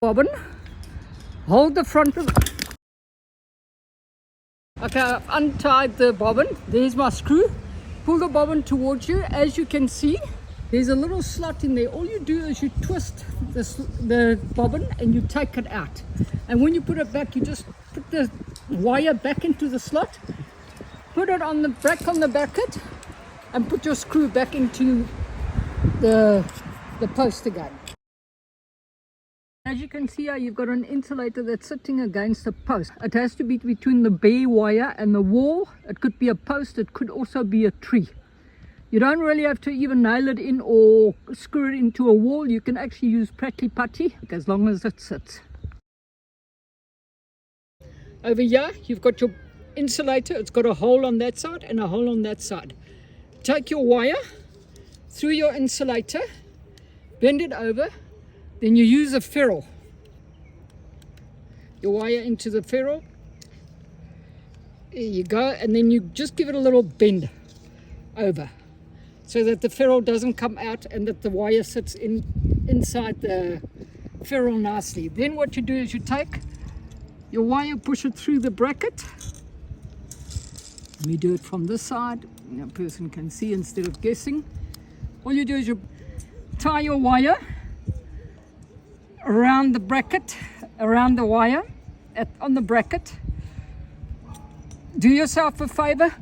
bobbin, hold the front of okay, I've untied the bobbin. There's my screw. Pull the bobbin towards you. As you can see, there's a little slot in there. All you do is you twist the bobbin and you take it out, and when you put it back, you just put the wire back into the slot, put it on the bracket, and put your screw back into the post again. As you can see here, you've got an insulator that's sitting against the post. It has to be between the bare wire and the wall. It could be a post, it could also be a tree. You don't really have to even nail it in or screw it into a wall. You can actually use prattly putty as long as it sits. Over here, you've got your insulator. It's got a hole on that side and a hole on that side. Take your wire through your insulator, bend it over, then you use a ferrule. Your wire into the ferrule. There you go, and then you just give it a little bend over so that the ferrule doesn't come out and that the wire sits inside the ferrule nicely. Then what you do is you take your wire, push it through the bracket. Let me do it from this side. A person can see instead of guessing. All you do is you tie your wire around the bracket, around the wire on the bracket. Do yourself a favor,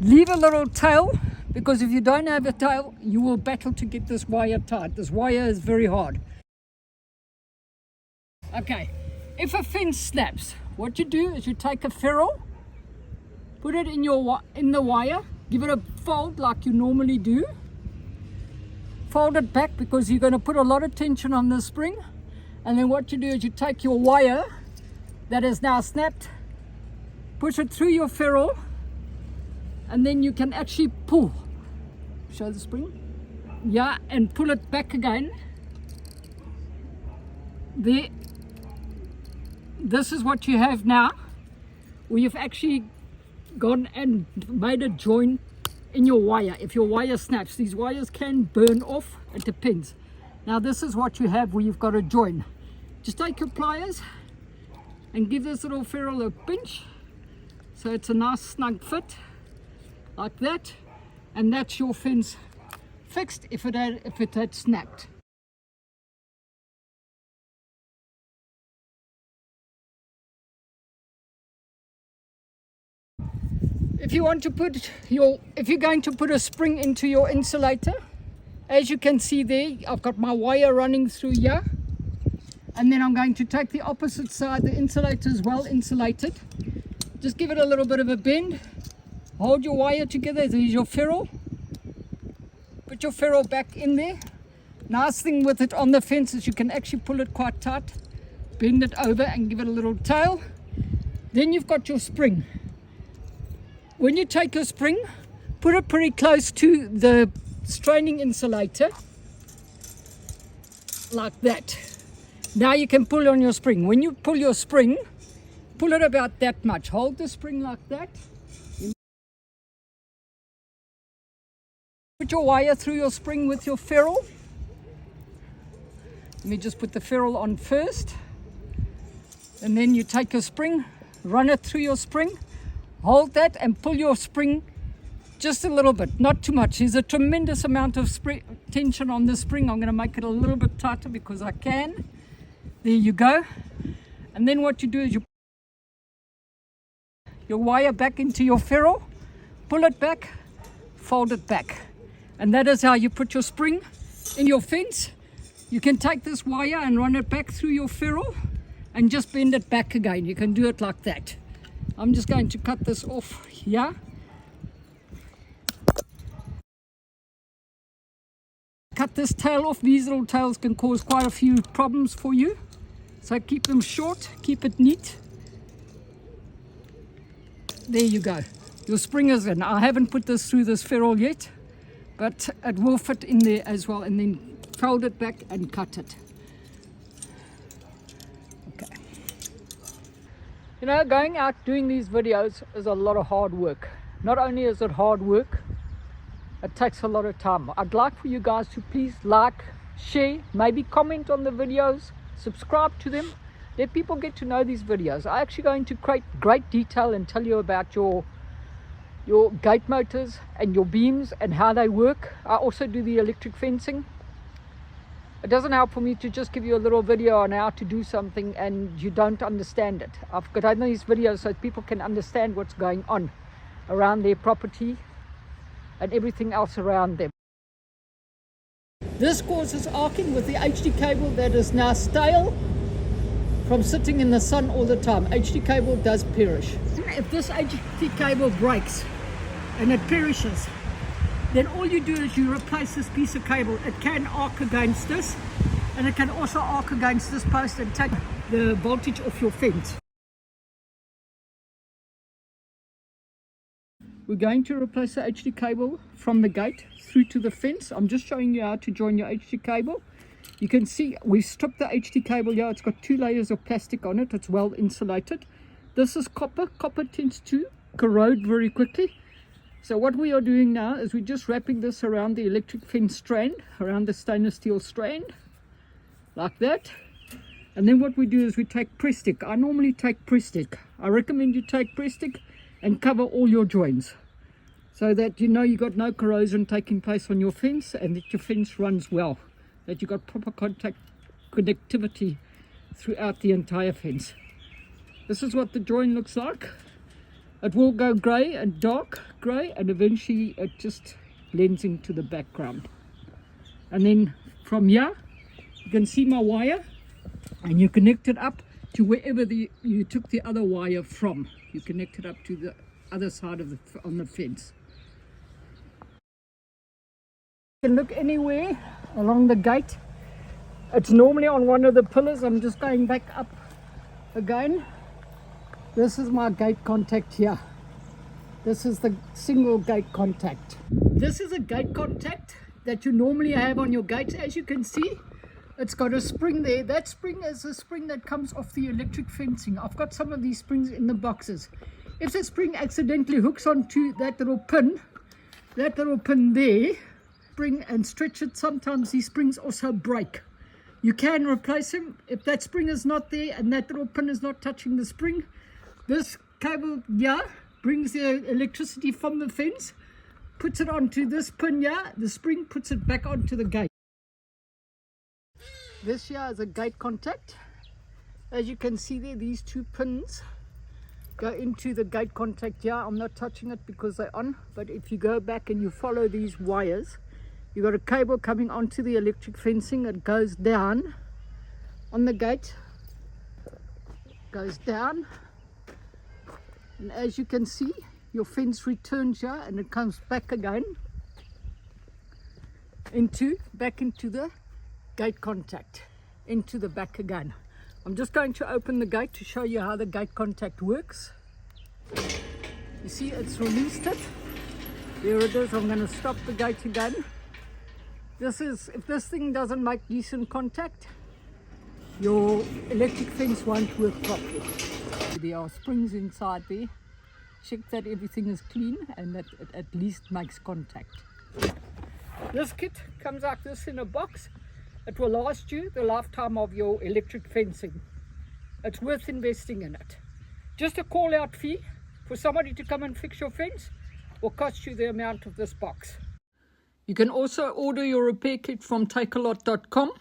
leave a little tail, because if you don't have a tail, you will battle to get this wire tight. This wire is very hard. Okay, if a fence snaps, what you do is you take a ferrule, put it in the wire, give it a fold like you normally do. Fold it back because you're going to put a lot of tension on the spring. And then what you do is you take your wire that is now snapped, push it through your ferrule, and then you can actually pull. Show the spring. Yeah, and pull it back again. There. This is what you have now. We've actually gone and made a join in your wire. If your wire snaps, these wires can burn off. It depends. Now this is what you have where you've got a join. Just take your pliers and give this little ferrule a pinch so it's a nice snug fit like that, and that's your fence fixed if it had snapped. If you're going to put a spring into your insulator, as you can see there, I've got my wire running through here, and then I'm going to take the opposite side. The insulator is well insulated. Just give it a little bit of a bend, hold your wire together. There's your ferrule, put your ferrule back in there. Nice thing with it on the fence is you can actually pull it quite tight, bend it over and give it a little tail. Then you've got your spring. When you take your spring, put it pretty close to the straining insulator like that. Now you can pull on your spring. When you pull your spring, pull it about that much. Hold the spring like that. Put your wire through your spring with your ferrule. Let me just put the ferrule on first, and then you take your spring, run it through your spring, hold that and pull your spring just a little bit, not too much. There's a tremendous amount of tension on the spring. I'm going to make it a little bit tighter because I can. There you go. And then what you do is you put your wire back into your ferrule, pull it back, fold it back. And that is how you put your spring in your fence. You can take this wire and run it back through your ferrule and just bend it back again. You can do it like that. I'm just going to cut this off here. Cut this tail off. These little tails can cause quite a few problems for you. So keep them short, keep it neat. There you go. Your spring is in. I haven't put this through this ferrule yet, but it will fit in there as well. And then fold it back and cut it. Okay. You know, going out doing these videos is a lot of hard work. Not only is it hard work, it takes a lot of time. I'd like for you guys to please like, share, maybe comment on the videos, subscribe to them, let people get to know these videos. I actually go into great detail and tell you about your gate motors and your beams and how they work. I also do the electric fencing. It doesn't help for me to just give you a little video on how to do something and you don't understand it. I've got on these videos so people can understand what's going on around their property and everything else around them. This causes arcing with the HD cable that is now stale from sitting in the sun all the time. HD cable does perish. If this HD cable breaks and it perishes, then all you do is you replace this piece of cable. It can arc against this, and it can also arc against this post and take the voltage off your fence. We're going to replace the HD cable from the gate through to the fence. I'm just showing you how to join your HD cable. You can see we stripped the HD cable here. It's got 2 layers of plastic on it. It's well insulated. This is copper. Copper tends to corrode very quickly. So what we are doing now is we're just wrapping this around the electric fence strand, around the stainless steel strand, like that. And then what we do is we take Prestick. I normally take Prestick. I recommend you take Prestick and cover all your joints, so that you know you got no corrosion taking place on your fence and that your fence runs well, that you got proper connectivity throughout the entire fence. This is what the joint looks like. It will go grey and dark grey, and eventually it just blends into the background. And then from here you can see my wire, and you connect it up to wherever you took the other wire from. You connect it up to the other side of on the fence. You can look anywhere along the gate. It's normally on one of the pillars. I'm just going back up again. This is my gate contact here. This is the single gate contact. This is a gate contact that you normally have on your gates. As you can see, it's got a spring there. That spring is a spring that comes off the electric fencing. I've got some of these springs in the boxes. If the spring accidentally hooks onto that little pin there, spring and stretch it, sometimes these springs also break. You can replace them. If that spring is not there and that little pin is not touching the spring, this cable here brings the electricity from the fence, puts it onto this pin here, the spring puts it back onto the gate. This here is a gate contact. As you can see there, these 2 pins go into the gate contact here. I'm not touching it because they're on, but if you go back and you follow these wires, you've got a cable coming onto the electric fencing. It goes down on the gate, goes down, and as you can see, your fence returns here and it comes back again back into the gate contact, into the back again. I'm just going to open the gate to show you how the gate contact works. You see, it's released it. There it is. I'm going to stop the gate again. This is, if this thing doesn't make decent contact, your electric fence won't work properly. There are springs inside there. Check that everything is clean and that it at least makes contact. This kit comes like this in a box. It will last you the lifetime of your electric fencing. It's worth investing in it. Just a call out fee for somebody to come and fix your fence will cost you the amount of this box. You can also order your repair kit from takealot.com.